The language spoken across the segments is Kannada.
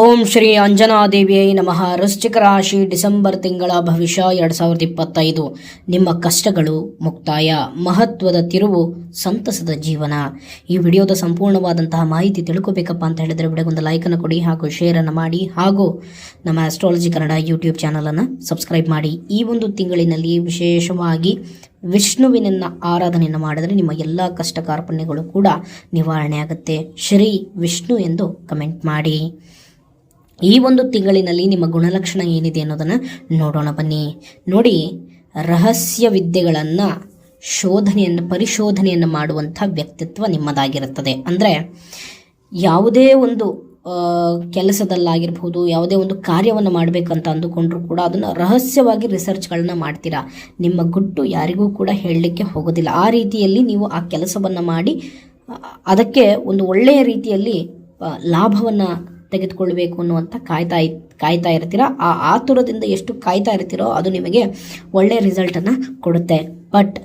ಓಂ ಶ್ರೀ ಅಂಜನಾದೇವಿಯೈ ನಮಃ. ವೃಶ್ಚಿಕ ರಾಶಿ ಡಿಸೆಂಬರ್ ತಿಂಗಳ ಭವಿಷ್ಯ 2025. ನಿಮ್ಮ ಕಷ್ಟಗಳು ಮುಕ್ತಾಯ, ಮಹತ್ವದ ತಿರುವು, ಸಂತಸದ ಜೀವನ. ಈ ವಿಡಿಯೋದ ಸಂಪೂರ್ಣವಾದಂತಹ ಮಾಹಿತಿ ತಿಳ್ಕೋಬೇಕಪ್ಪ ಅಂತ ಹೇಳಿದ್ರೆ ವಿಡಿಯೋಗೊಂದು ಲೈಕನ್ನು ಕೊಡಿ ಹಾಗೂ ಶೇರನ್ನು ಮಾಡಿ ಹಾಗೂ ನಮ್ಮ ಆಸ್ಟ್ರಾಲಜಿ ಕನ್ನಡ ಯೂಟ್ಯೂಬ್ ಚಾನಲನ್ನು ಸಬ್ಸ್ಕ್ರೈಬ್ ಮಾಡಿ. ಈ ಒಂದು ತಿಂಗಳಿನಲ್ಲಿ ವಿಶೇಷವಾಗಿ ವಿಷ್ಣುವಿನ ಆರಾಧನೆಯನ್ನು ಮಾಡಿದರೆ ನಿಮ್ಮ ಎಲ್ಲ ಕಷ್ಟ ಕಾರ್ಪಣ್ಯಗಳು ಕೂಡ ನಿವಾರಣೆ ಆಗುತ್ತೆ. ಶ್ರೀ ವಿಷ್ಣು ಎಂದು ಕಮೆಂಟ್ ಮಾಡಿ. ಈ ಒಂದು ತಿಂಗಳಿನಲ್ಲಿ ನಿಮ್ಮ ಗುಣಲಕ್ಷಣ ಏನಿದೆ ಅನ್ನೋದನ್ನು ನೋಡೋಣ ಬನ್ನಿ. ನೋಡಿ, ರಹಸ್ಯ ವಿದ್ಯೆಗಳನ್ನು ಪರಿಶೋಧನೆಯನ್ನು ಮಾಡುವಂಥ ವ್ಯಕ್ತಿತ್ವ ನಿಮ್ಮದಾಗಿರುತ್ತದೆ. ಅಂದರೆ ಯಾವುದೇ ಒಂದು ಕೆಲಸದಲ್ಲಾಗಿರ್ಬೋದು, ಯಾವುದೇ ಒಂದು ಕಾರ್ಯವನ್ನು ಮಾಡಬೇಕಂತ ಅಂದುಕೊಂಡ್ರೂ ಕೂಡ ಅದನ್ನು ರಹಸ್ಯವಾಗಿ ರಿಸರ್ಚ್ಗಳನ್ನ ಮಾಡ್ತೀರಾ. ನಿಮ್ಮ ಗುಟ್ಟು ಯಾರಿಗೂ ಕೂಡ ಹೇಳಲಿಕ್ಕೆ ಹೋಗೋದಿಲ್ಲ. ಆ ರೀತಿಯಲ್ಲಿ ನೀವು ಆ ಕೆಲಸವನ್ನು ಮಾಡಿ ಅದಕ್ಕೆ ಒಂದು ಒಳ್ಳೆಯ ರೀತಿಯಲ್ಲಿ ಲಾಭವನ್ನು ತೆಗೆದುಕೊಳ್ಬೇಕು ಅನ್ನುವಂಥ ಕಾಯ್ತಾ ಇರ್ತೀರ. ಆ ಆತುರದಿಂದ ಎಷ್ಟು ಕಾಯ್ತಾ ಇರ್ತೀರೋ ಅದು ನಿಮಗೆ ಒಳ್ಳೆಯ ರಿಸಲ್ಟನ್ನು ಕೊಡುತ್ತೆ. ಬಟ್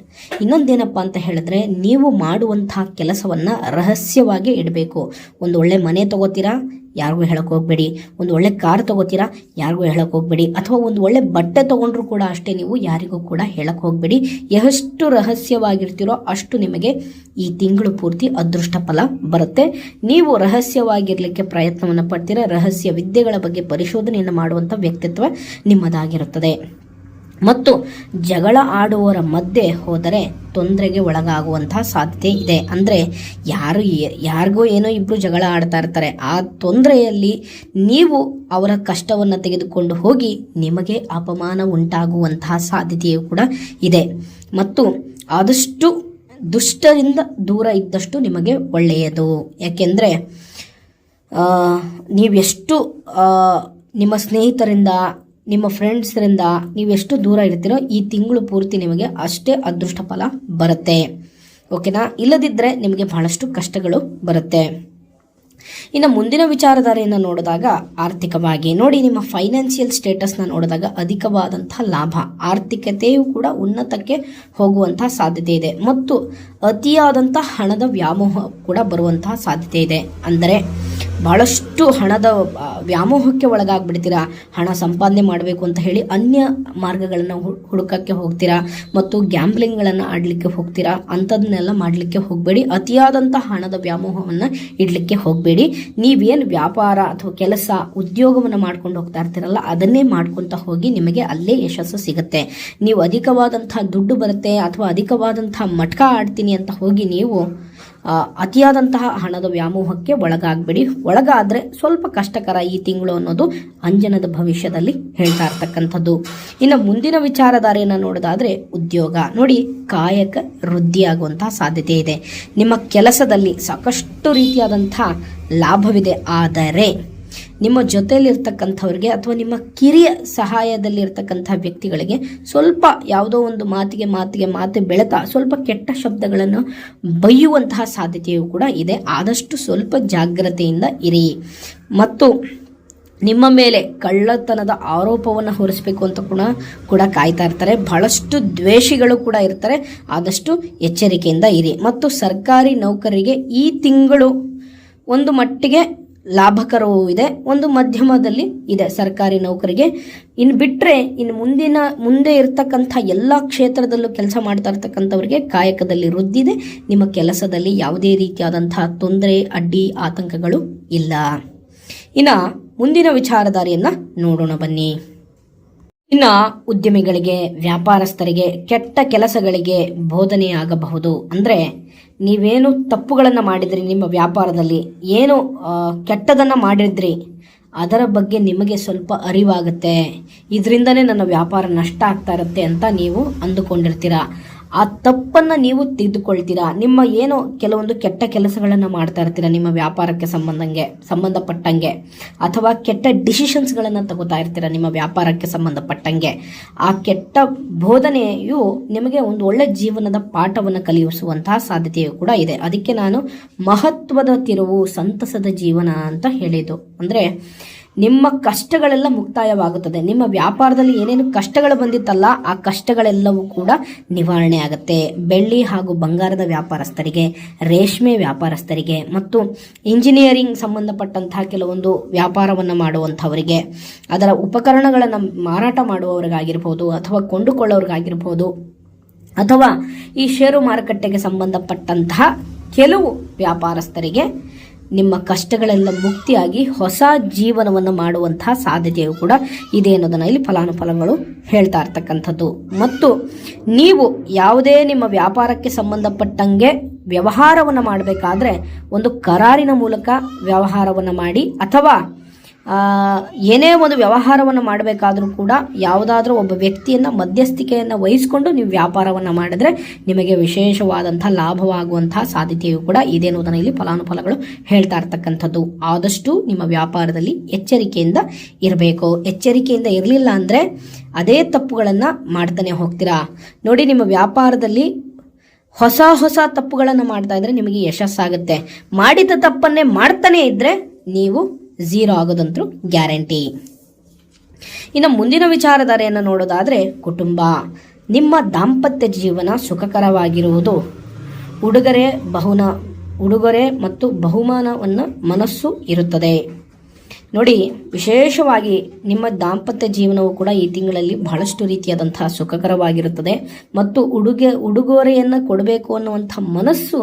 ಇನ್ನೊಂದೇನಪ್ಪ ಅಂತ ಹೇಳಿದ್ರೆ, ನೀವು ಮಾಡುವಂತಹ ಕೆಲಸವನ್ನು ರಹಸ್ಯವಾಗಿ ಇಡಬೇಕು. ಒಂದು ಒಳ್ಳೆ ಮನೆ ತಗೋತೀರಾ, ಯಾರಿಗೂ ಹೇಳಕ್ಕೆ ಹೋಗಬೇಡಿ. ಒಂದು ಒಳ್ಳೆ ಕಾರ್ ತಗೋತೀರಾ, ಯಾರಿಗೂ ಹೇಳಕ್ಕೆ ಹೋಗಬೇಡಿ. ಅಥವಾ ಒಂದು ಒಳ್ಳೆ ಬಟ್ಟೆ ತೊಗೊಂಡ್ರೂ ಕೂಡ ಅಷ್ಟೇ, ನೀವು ಯಾರಿಗೂ ಕೂಡ ಹೇಳಕ್ಕೆ ಹೋಗಬೇಡಿ. ಎಷ್ಟು ರಹಸ್ಯವಾಗಿರ್ತೀರೋ ಅಷ್ಟು ನಿಮಗೆ ಈ ತಿಂಗಳು ಪೂರ್ತಿ ಅದೃಷ್ಟ ಫಲ ಬರುತ್ತೆ. ನೀವು ರಹಸ್ಯವಾಗಿರಲಿಕ್ಕೆ ಪ್ರಯತ್ನವನ್ನು ಪಡ್ತೀರಾ. ರಹಸ್ಯ ವಿದ್ಯೆಗಳ ಬಗ್ಗೆ ಪರಿಶೋಧನೆಯನ್ನು ಮಾಡುವಂಥ ವ್ಯಕ್ತಿತ್ವ ನಿಮ್ಮದಾಗಿರುತ್ತದೆ. ಮತ್ತು ಜಗಳ ಆಡುವವರ ಮಧ್ಯೆ ಹೋದರೆ ತೊಂದರೆಗೆ ಒಳಗಾಗುವಂತಹ ಸಾಧ್ಯತೆ ಇದೆ. ಅಂದರೆ ಯಾರಿಗೋ ಏನೋ ಇಬ್ಬರು ಜಗಳ ಆಡ್ತಾ ಇರ್ತಾರೆ. ಆ ತೊಂದರೆಯಲ್ಲಿ ನೀವು ಅವರ ಕಷ್ಟವನ್ನು ತೆಗೆದುಕೊಂಡು ಹೋಗಿ ನಿಮಗೆ ಅಪಮಾನ ಉಂಟಾಗುವಂತಹ ಸಾಧ್ಯತೆಯೂ ಕೂಡ ಇದೆ. ಮತ್ತು ಆದಷ್ಟು ದುಷ್ಟರಿಂದ ದೂರ ಇದ್ದಷ್ಟು ನಿಮಗೆ ಒಳ್ಳೆಯದು. ಯಾಕೆಂದರೆ ನೀವೆಷ್ಟು ನಿಮ್ಮ ಸ್ನೇಹಿತರಿಂದ, ನಿಮ್ಮ ಫ್ರೆಂಡ್ಸ್ರಿಂದ ನೀವೆಷ್ಟು ದೂರ ಇರ್ತೀರೋ ಈ ತಿಂಗಳು ಪೂರ್ತಿ ನಿಮಗೆ ಅಷ್ಟೇ ಅದೃಷ್ಟ ಫಲ ಬರುತ್ತೆ. ಓಕೆನಾ? ಇಲ್ಲದಿದ್ದರೆ ನಿಮಗೆ ಬಹಳಷ್ಟು ಕಷ್ಟಗಳು ಬರುತ್ತೆ. ಇನ್ನು ಮುಂದಿನ ವಿಚಾರಧಾರೆಯನ್ನು ನೋಡಿದಾಗ ಆರ್ಥಿಕವಾಗಿ ನೋಡಿ, ನಿಮ್ಮ ಫೈನಾನ್ಷಿಯಲ್ ಸ್ಟೇಟಸ್ನ ನೋಡಿದಾಗ ಅಧಿಕವಾದಂತಹ ಲಾಭ, ಆರ್ಥಿಕತೆಯೂ ಕೂಡ ಉನ್ನತಕ್ಕೆ ಹೋಗುವಂತಹ ಸಾಧ್ಯತೆ ಇದೆ. ಮತ್ತು ಅತಿಯಾದಂಥ ಹಣದ ವ್ಯಾಮೋಹ ಕೂಡ ಬರುವಂತಹ ಸಾಧ್ಯತೆ ಇದೆ. ಅಂದರೆ ಬಹಳಷ್ಟು ಹಣದ ವ್ಯಾಮೋಹಕ್ಕೆ ಒಳಗಾಗ್ಬಿಡ್ತೀರಾ. ಹಣ ಸಂಪಾದನೆ ಮಾಡಬೇಕು ಅಂತ ಹೇಳಿ ಅನ್ಯ ಮಾರ್ಗಗಳನ್ನು ಹುಡುಕಕ್ಕೆ ಹೋಗ್ತೀರಾ ಮತ್ತು ಗ್ಯಾಂಬ್ಲಿಂಗ್ಗಳನ್ನು ಆಡಲಿಕ್ಕೆ ಹೋಗ್ತೀರಾ. ಅಂಥದನ್ನೆಲ್ಲ ಮಾಡಲಿಕ್ಕೆ ಹೋಗಬೇಡಿ. ಅತಿಯಾದಂಥ ಹಣದ ವ್ಯಾಮೋಹವನ್ನು ಇಡಲಿಕ್ಕೆ ಹೋಗಬೇಡಿ. ನೀವೇನು ವ್ಯಾಪಾರ ಅಥವಾ ಕೆಲಸ ಉದ್ಯೋಗವನ್ನು ಮಾಡ್ಕೊಂಡು ಹೋಗ್ತಾ ಇರ್ತೀರಲ್ಲ, ಅದನ್ನೇ ಮಾಡ್ಕೊತ ಹೋಗಿ ನಿಮಗೆ ಅಲ್ಲೇ ಯಶಸ್ಸು ಸಿಗುತ್ತೆ. ನೀವು ಅಧಿಕವಾದಂತಹ ದುಡ್ಡು ಬರುತ್ತೆ ಅಥವಾ ಅಧಿಕವಾದಂತಹ ಮಟ್ಕ ಆಡ್ತೀನಿ ಅಂತ ಹೋಗಿ ನೀವು ಅತಿಯಾದಂತಹ ಹಣದ ವ್ಯಾಮೋಹಕ್ಕೆ ಒಳಗಾಗಬೇಡಿ. ಒಳಗಾದರೆ ಸ್ವಲ್ಪ ಕಷ್ಟಕರ ಈ ತಿಂಗಳು ಅನ್ನೋದು ಅಂಜನದ ಭವಿಷ್ಯದಲ್ಲಿ ಹೇಳ್ತಾ ಇರ್ತಕ್ಕಂಥದ್ದು. ಇನ್ನು ಮುಂದಿನ ವಿಚಾರಧಾರೆಯನ್ನು ನೋಡೋದಾದರೆ ಉದ್ಯೋಗ ನೋಡಿ, ಕಾಯಕ ವೃದ್ಧಿಯಾಗುವಂತಹ ಸಾಧ್ಯತೆ ಇದೆ. ನಿಮ್ಮ ಕೆಲಸದಲ್ಲಿ ಸಾಕಷ್ಟು ರೀತಿಯಾದಂತಹ ಲಾಭವಿದೆ. ಆದರೆ ನಿಮ್ಮ ಜೊತೆಯಲ್ಲಿರ್ತಕ್ಕಂಥವ್ರಿಗೆ ಅಥವಾ ನಿಮ್ಮ ಕಿರಿಯ ಸಹಾಯದಲ್ಲಿರ್ತಕ್ಕಂಥ ವ್ಯಕ್ತಿಗಳಿಗೆ ಸ್ವಲ್ಪ ಯಾವುದೋ ಒಂದು ಮಾತಿಗೆ ಬೆಳೆತಾ ಸ್ವಲ್ಪ ಕೆಟ್ಟ ಶಬ್ದಗಳನ್ನು ಬೈಯುವಂತಹ ಸಾಧ್ಯತೆಯೂ ಕೂಡ ಇದೆ. ಆದಷ್ಟು ಸ್ವಲ್ಪ ಜಾಗ್ರತೆಯಿಂದ ಇರಿ. ಮತ್ತು ನಿಮ್ಮ ಮೇಲೆ ಕಳ್ಳತನದ ಆರೋಪವನ್ನು ಹೊರಿಸಬೇಕು ಅಂತ ಕೂಡ ಕಾಯ್ತಾ ಇರ್ತಾರೆ. ಬಹಳಷ್ಟು ದ್ವೇಷಿಗಳು ಕೂಡ ಇರ್ತಾರೆ. ಆದಷ್ಟು ಎಚ್ಚರಿಕೆಯಿಂದ ಇರಿ. ಮತ್ತು ಸರ್ಕಾರಿ ನೌಕರರಿಗೆ ಈ ತಿಂಗಳು ಒಂದು ಮಟ್ಟಿಗೆ ಲಾಭಕರವೂ ಇದೆ, ಒಂದು ಮಧ್ಯಮದಲ್ಲಿ ಇದೆ ಸರ್ಕಾರಿ ನೌಕರಿಗೆ. ಇನ್ನು ಬಿಟ್ಟರೆ ಮುಂದೆ ಇರ್ತಕ್ಕಂಥ ಎಲ್ಲ ಕ್ಷೇತ್ರದಲ್ಲೂ ಕೆಲಸ ಮಾಡ್ತಾ ಇರ್ತಕ್ಕಂಥವ್ರಿಗೆ ಕಾಯಕದಲ್ಲಿ ವೃದ್ಧಿದೆ. ನಿಮ್ಮ ಕೆಲಸದಲ್ಲಿ ಯಾವುದೇ ರೀತಿಯಾದಂತಹ ತೊಂದರೆ, ಅಡ್ಡಿ, ಆತಂಕಗಳು ಇಲ್ಲ. ಇನ್ನು ಮುಂದಿನ ವಿಚಾರಧಾರೆಯನ್ನು ನೋಡೋಣ ಬನ್ನಿ. ಇನ್ನು ಉದ್ಯಮಿಗಳಿಗೆ, ವ್ಯಾಪಾರಸ್ಥರಿಗೆ, ಕೆಟ್ಟ ಕೆಲಸಗಳಿಗೆ ಬೋಧನೆಯಾಗಬಹುದು. ಅಂದರೆ ನೀವೇನು ತಪ್ಪುಗಳನ್ನು ಮಾಡಿದ್ರಿ, ನಿಮ್ಮ ವ್ಯಾಪಾರದಲ್ಲಿ ಏನು ಕೆಟ್ಟದನ್ನು ಮಾಡಿದ್ರಿ, ಅದರ ಬಗ್ಗೆ ನಿಮಗೆ ಸ್ವಲ್ಪ ಅರಿವಾಗುತ್ತೆ. ಇದರಿಂದನೇ ನನ್ನ ವ್ಯಾಪಾರ ನಷ್ಟ ಆಗ್ತಾ ಇರುತ್ತೆ ಅಂತ ನೀವು ಅಂದುಕೊಂಡಿರ್ತೀರ. ಆ ತಪ್ಪನ್ನು ನೀವು ತೆಗೆದುಕೊಳ್ತೀರಾ. ನಿಮ್ಮ ಏನೋ ಕೆಲವೊಂದು ಕೆಟ್ಟ ಕೆಲಸಗಳನ್ನು ಮಾಡ್ತಾ ಇರ್ತೀರಾ ನಿಮ್ಮ ವ್ಯಾಪಾರಕ್ಕೆ ಸಂಬಂಧಪಟ್ಟಂಗೆ, ಅಥವಾ ಕೆಟ್ಟ ಡಿಸಿಷನ್ಸ್ಗಳನ್ನು ತಗೋತಾ ಇರ್ತೀರಾ ನಿಮ್ಮ ವ್ಯಾಪಾರಕ್ಕೆ ಸಂಬಂಧಪಟ್ಟಂಗೆ. ಆ ಕೆಟ್ಟ ಬೋಧನೆಯು ನಿಮಗೆ ಒಂದು ಒಳ್ಳೆ ಜೀವನದ ಪಾಠವನ್ನು ಕಲಿಸುವಂತಹ ಸಾಧ್ಯತೆಯೂ ಕೂಡ ಇದೆ. ಅದಕ್ಕೆ ನಾನು ಮಹತ್ವದ ತಿರುವು, ಸಂತಸದ ಜೀವನ ಅಂತ ಹೇಳಿದ್ದು. ಅಂದರೆ ನಿಮ್ಮ ಕಷ್ಟಗಳೆಲ್ಲ ಮುಕ್ತಾಯವಾಗುತ್ತದೆ. ನಿಮ್ಮ ವ್ಯಾಪಾರದಲ್ಲಿ ಏನೇನು ಕಷ್ಟಗಳು ಬಂದಿತ್ತಲ್ಲ ಆ ಕಷ್ಟಗಳೆಲ್ಲವೂ ಕೂಡ ನಿವಾರಣೆ ಆಗುತ್ತೆ. ಬೆಳ್ಳಿ ಹಾಗೂ ಬಂಗಾರದ ವ್ಯಾಪಾರಸ್ಥರಿಗೆ, ರೇಷ್ಮೆ ವ್ಯಾಪಾರಸ್ಥರಿಗೆ ಮತ್ತು ಇಂಜಿನಿಯರಿಂಗ್ ಸಂಬಂಧಪಟ್ಟಂತಹ ಕೆಲವೊಂದು ವ್ಯಾಪಾರವನ್ನು ಮಾಡುವಂಥವರಿಗೆ, ಅದರ ಉಪಕರಣಗಳನ್ನು ಮಾರಾಟ ಮಾಡುವವರಿಗಾಗಿರ್ಬೋದು ಅಥವಾ ಕೊಂಡುಕೊಳ್ಳೋರಿಗಾಗಿರ್ಬೋದು, ಅಥವಾ ಈ ಷೇರು ಮಾರುಕಟ್ಟೆಗೆ ಸಂಬಂಧಪಟ್ಟಂತಹ ಕೆಲವು ವ್ಯಾಪಾರಸ್ಥರಿಗೆ ನಿಮ್ಮ ಕಷ್ಟಗಳೆಲ್ಲ ಮುಕ್ತಿಯಾಗಿ ಹೊಸ ಜೀವನವನ್ನು ಮಾಡುವಂತಹ ಸಾಧ್ಯತೆಯು ಕೂಡ ಇದೆ ಅನ್ನೋದನ್ನು ಇಲ್ಲಿ ಫಲಾನುಫಲಗಳು ಹೇಳ್ತಾ ಇರ್ತಕ್ಕಂಥದ್ದು. ಮತ್ತು ನೀವು ಯಾವುದೇ ನಿಮ್ಮ ವ್ಯಾಪಾರಕ್ಕೆ ಸಂಬಂಧಪಟ್ಟಂಗೆ ವ್ಯವಹಾರವನ್ನು ಮಾಡಬೇಕಾದ್ರೆ ಒಂದು ಕರಾರಿನ ಮೂಲಕ ವ್ಯವಹಾರವನ್ನು ಮಾಡಿ, ಅಥವಾ ಏನೇ ಒಂದು ವ್ಯವಹಾರವನ್ನು ಮಾಡಬೇಕಾದ್ರೂ ಕೂಡ ಯಾವುದಾದ್ರೂ ಒಬ್ಬ ವ್ಯಕ್ತಿಯನ್ನು ಮಧ್ಯಸ್ಥಿಕೆಯನ್ನು ವಹಿಸಿಕೊಂಡು ನೀವು ವ್ಯಾಪಾರವನ್ನು ಮಾಡಿದ್ರೆ ನಿಮಗೆ ವಿಶೇಷವಾದಂಥ ಲಾಭವಾಗುವಂತಹ ಸಾಧ್ಯತೆಯು ಕೂಡ ಇದೆ ಅನ್ನೋದನ್ನು ಇಲ್ಲಿ ಫಲಾನುಫಲಗಳು ಹೇಳ್ತಾ ಇರ್ತಕ್ಕಂಥದ್ದು. ಆದಷ್ಟು ನಿಮ್ಮ ವ್ಯಾಪಾರದಲ್ಲಿ ಎಚ್ಚರಿಕೆಯಿಂದ ಇರಬೇಕು. ಎಚ್ಚರಿಕೆಯಿಂದ ಇರಲಿಲ್ಲ ಅಂದರೆ ಅದೇ ತಪ್ಪುಗಳನ್ನು ಮಾಡ್ತಾನೆ ಹೋಗ್ತೀರಾ. ನೋಡಿ, ನಿಮ್ಮ ವ್ಯಾಪಾರದಲ್ಲಿ ಹೊಸ ಹೊಸ ತಪ್ಪುಗಳನ್ನು ಮಾಡ್ತಾ ಇದ್ರೆ ನಿಮಗೆ ಯಶಸ್ಸಾಗುತ್ತೆ. ಮಾಡಿದ ತಪ್ಪನ್ನೇ ಮಾಡ್ತಾನೆ ಇದ್ರೆ ನೀವು ಝೀರೋ ಆಗೋದಂತೂ ಗ್ಯಾರಂಟಿ. ಇನ್ನು ಮುಂದಿನ ವಿಚಾರಧಾರೆಯನ್ನು ನೋಡೋದಾದರೆ ಕುಟುಂಬ. ನಿಮ್ಮ ದಾಂಪತ್ಯ ಜೀವನ ಸುಖಕರವಾಗಿರುವುದು. ಉಡುಗೊರೆ ಮತ್ತು ಬಹುಮಾನವನ್ನು ಮನಸ್ಸು ಇರುತ್ತದೆ. ನೋಡಿ, ವಿಶೇಷವಾಗಿ ನಿಮ್ಮ ದಾಂಪತ್ಯ ಜೀವನವು ಕೂಡ ಈ ತಿಂಗಳಲ್ಲಿ ಬಹಳಷ್ಟು ರೀತಿಯಾದಂತಹ ಸುಖಕರವಾಗಿರುತ್ತದೆ ಮತ್ತು ಉಡುಗೊರೆಯನ್ನು ಕೊಡಬೇಕು ಅನ್ನುವಂಥ ಮನಸ್ಸು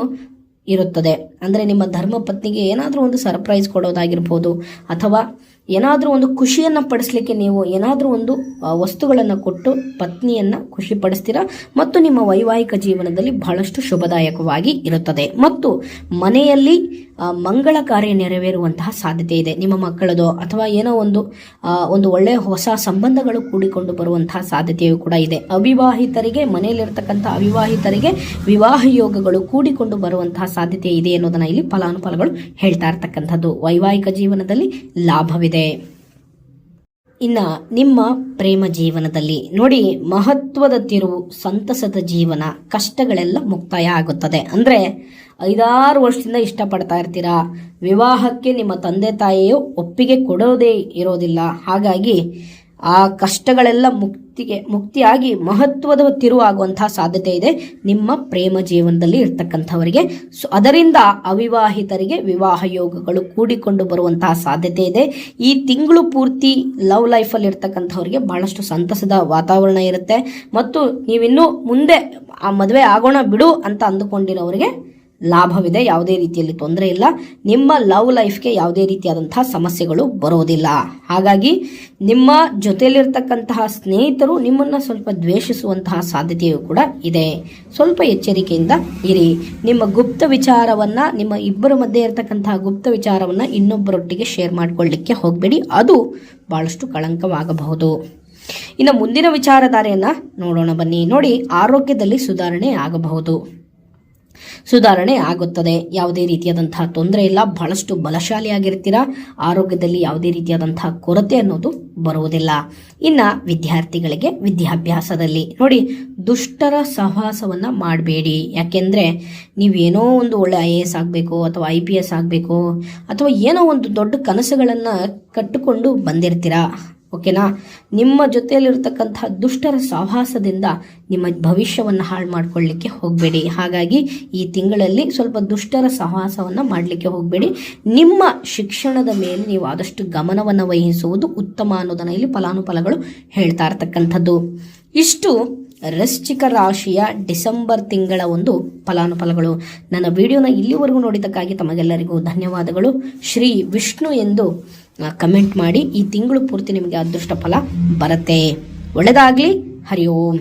ಇರುತ್ತದೆ. ಅಂದರೆ ನಿಮ್ಮ ಧರ್ಮಪತ್ನಿಗೆ ಏನಾದರೂ ಒಂದು ಸರ್ಪ್ರೈಸ್ ಕೊಡೋದಾಗಿರ್ಬೋದು, ಅಥವಾ ಏನಾದರೂ ಒಂದು ಖುಷಿಯನ್ನು ಪಡಿಸ್ಲಿಕ್ಕೆ ನೀವು ಏನಾದರೂ ಒಂದು ವಸ್ತುಗಳನ್ನು ಕೊಟ್ಟು ಪತ್ನಿಯನ್ನು ಖುಷಿ ಪಡಿಸ್ತೀರಾ ಮತ್ತು ನಿಮ್ಮ ವೈವಾಹಿಕ ಜೀವನದಲ್ಲಿ ಬಹಳಷ್ಟು ಶುಭದಾಯಕವಾಗಿ ಇರುತ್ತದೆ. ಮತ್ತು ಮನೆಯಲ್ಲಿ ಮಂಗಳ ಕಾರ್ಯ ನೆರವೇರುವಂತಹ ಸಾಧ್ಯತೆ ಇದೆ. ನಿಮ್ಮ ಮಕ್ಕಳದೋ ಅಥವಾ ಏನೋ ಒಂದು ಒಳ್ಳೆಯ ಹೊಸ ಸಂಬಂಧಗಳು ಕೂಡಿಕೊಂಡು ಬರುವಂತಹ ಸಾಧ್ಯತೆಯೂ ಕೂಡ ಇದೆ. ಅವಿವಾಹಿತರಿಗೆ, ಮನೆಯಲ್ಲಿರ್ತಕ್ಕಂಥ ಅವಿವಾಹಿತರಿಗೆ ವಿವಾಹ ಯೋಗಗಳು ಕೂಡಿಕೊಂಡು ಬರುವಂತಹ ಸಾಧ್ಯತೆ ಇದೆ ಅನ್ನೋದನ್ನ ಇಲ್ಲಿ ಫಲಾನುಫಲಗಳು ಹೇಳ್ತಾ ಇರ್ತಕ್ಕಂಥದ್ದು. ವೈವಾಹಿಕ ಜೀವನದಲ್ಲಿ ಲಾಭವಿದೆ. ಇನ್ನ ನಿಮ್ಮ ಪ್ರೇಮ ಜೀವನದಲ್ಲಿ ನೋಡಿ, ಮಹತ್ವದ ತಿರುವು, ಸಂತಸದ ಜೀವನ, ಕಷ್ಟಗಳೆಲ್ಲ ಮುಕ್ತಾಯ ಆಗುತ್ತದೆ. ಅಂದ್ರೆ 5-6 ವರ್ಷದಿಂದ ಇಷ್ಟಪಡ್ತಾ ಇರ್ತೀರಾ, ವಿವಾಹಕ್ಕೆ ನಿಮ್ಮ ತಂದೆ ತಾಯಿಯು ಒಪ್ಪಿಗೆ ಕೊಡೋದೇ ಇರೋದಿಲ್ಲ. ಹಾಗಾಗಿ ಆ ಕಷ್ಟಗಳೆಲ್ಲ ಮುಕ್ತಿಯಾಗಿ ಮಹತ್ವದ ತಿರುವು ಆಗುವಂತಹ ಸಾಧ್ಯತೆ ಇದೆ ನಿಮ್ಮ ಪ್ರೇಮ ಜೀವನದಲ್ಲಿ ಇರ್ತಕ್ಕಂಥವರಿಗೆ. ಅದರಿಂದ ಅವಿವಾಹಿತರಿಗೆ ವಿವಾಹ ಯೋಗಗಳು ಕೂಡಿಕೊಂಡು ಬರುವಂತಹ ಸಾಧ್ಯತೆ ಇದೆ. ಈ ತಿಂಗಳು ಪೂರ್ತಿ ಲವ್ ಲೈಫಲ್ಲಿ ಇರ್ತಕ್ಕಂಥವರಿಗೆ ಬಹಳಷ್ಟು ಸಂತಸದ ವಾತಾವರಣ ಇರುತ್ತೆ. ಮತ್ತು ನೀವಿನ್ನೂ ಮುಂದೆ ಆ ಮದುವೆ ಆಗೋಣ ಬಿಡು ಅಂತ ಅಂದುಕೊಂಡಿರೋರಿಗೆ ಲಾಭವಿದೆ. ಯಾವುದೇ ರೀತಿಯಲ್ಲಿ ತೊಂದರೆ ಇಲ್ಲ. ನಿಮ್ಮ ಲವ್ ಲೈಫ್ಗೆ ಯಾವುದೇ ರೀತಿಯಾದಂತಹ ಸಮಸ್ಯೆಗಳು ಬರೋದಿಲ್ಲ. ಹಾಗಾಗಿ ನಿಮ್ಮ ಜೊತೆಯಲ್ಲಿರ್ತಕ್ಕಂತಹ ಸ್ನೇಹಿತರು ನಿಮ್ಮನ್ನು ಸ್ವಲ್ಪ ದ್ವೇಷಿಸುವಂತಹ ಸಾಧ್ಯತೆಯೂ ಕೂಡ ಇದೆ. ಸ್ವಲ್ಪ ಎಚ್ಚರಿಕೆಯಿಂದ ಇರಿ. ನಿಮ್ಮ ಗುಪ್ತ ವಿಚಾರವನ್ನು, ನಿಮ್ಮ ಇಬ್ಬರ ಮಧ್ಯೆ ಇರತಕ್ಕಂತಹ ಗುಪ್ತ ವಿಚಾರವನ್ನು ಇನ್ನೊಬ್ಬರೊಟ್ಟಿಗೆ ಶೇರ್ ಮಾಡಿಕೊಳ್ಳಿಕ್ಕೆ ಹೋಗಬೇಡಿ. ಅದು ಬಹಳಷ್ಟು ಕಳಂಕವಾಗಬಹುದು. ಇನ್ನು ಮುಂದಿನ ವಿಚಾರಧಾರೆಯನ್ನು ನೋಡೋಣ ಬನ್ನಿ. ನೋಡಿ, ಆರೋಗ್ಯದಲ್ಲಿ ಸುಧಾರಣೆ ಆಗುತ್ತದೆ. ಯಾವುದೇ ರೀತಿಯಾದಂತಹ ತೊಂದರೆ ಇಲ್ಲ. ಬಹಳಷ್ಟು ಬಲಶಾಲಿಯಾಗಿರ್ತೀರಾ. ಆರೋಗ್ಯದಲ್ಲಿ ಯಾವುದೇ ರೀತಿಯಾದಂತಹ ಕೊರತೆ ಅನ್ನೋದು ಬರುವುದಿಲ್ಲ. ಇನ್ನು ವಿದ್ಯಾರ್ಥಿಗಳಿಗೆ ವಿದ್ಯಾಭ್ಯಾಸದಲ್ಲಿ ನೋಡಿ, ದುಷ್ಟರ ಸಹವಾಸವನ್ನು ಮಾಡಬೇಡಿ. ಯಾಕೆಂದರೆ ನೀವೇನೋ ಒಂದು ಒಳ್ಳೆ IAS ಆಗಬೇಕು ಅಥವಾ IPS ಆಗಬೇಕು ಅಥವಾ ಏನೋ ಒಂದು ದೊಡ್ಡ ಕನಸುಗಳನ್ನು ಕಟ್ಟಿಕೊಂಡು ಬಂದಿರ್ತೀರಾ. ಓಕೆನಾ? ನಿಮ್ಮ ಜೊತೆಯಲ್ಲಿರ್ತಕ್ಕಂತಹ ದುಷ್ಟರ ಸಹವಾಸದಿಂದ ನಿಮ್ಮ ಭವಿಷ್ಯವನ್ನು ಹಾಳು ಮಾಡ್ಕೊಳ್ಳಿಕ್ಕೆ ಹೋಗಬೇಡಿ. ಹಾಗಾಗಿ ಈ ತಿಂಗಳಲ್ಲಿ ಸ್ವಲ್ಪ ದುಷ್ಟರ ಸಹವಾಸವನ್ನು ಮಾಡಲಿಕ್ಕೆ ಹೋಗಬೇಡಿ. ನಿಮ್ಮ ಶಿಕ್ಷಣದ ಮೇಲೆ ನೀವು ಆದಷ್ಟು ಗಮನವನ್ನು ವಹಿಸುವುದು ಉತ್ತಮ ಅನ್ನೋದನ್ನು ಇಲ್ಲಿ ಫಲಾನುಫಲಗಳು ಹೇಳ್ತಾ ಇರ್ತಕ್ಕಂಥದ್ದು. ಇಷ್ಟು ವೃಶ್ಚಿಕ ರಾಶಿಯ ಡಿಸೆಂಬರ್ ತಿಂಗಳ ಒಂದು ಫಲಾನುಫಲಗಳು. ನನ್ನ ವಿಡಿಯೋನ ಇಲ್ಲಿವರೆಗೂ ನೋಡಿದ್ದಕ್ಕಾಗಿ ತಮಗೆಲ್ಲರಿಗೂ ಧನ್ಯವಾದಗಳು. ಶ್ರೀ ವಿಷ್ಣು ಎಂದು ಕಮೆಂಟ್ ಮಾಡಿ. ಈ ತಿಂಗಳು ಪೂರ್ತಿ ನಿಮಗೆ ಅದೃಷ್ಟ ಫಲ ಬರುತ್ತೆ. ಒಳ್ಳೆಯದಾಗಲಿ. ಹರಿ ಓಂ.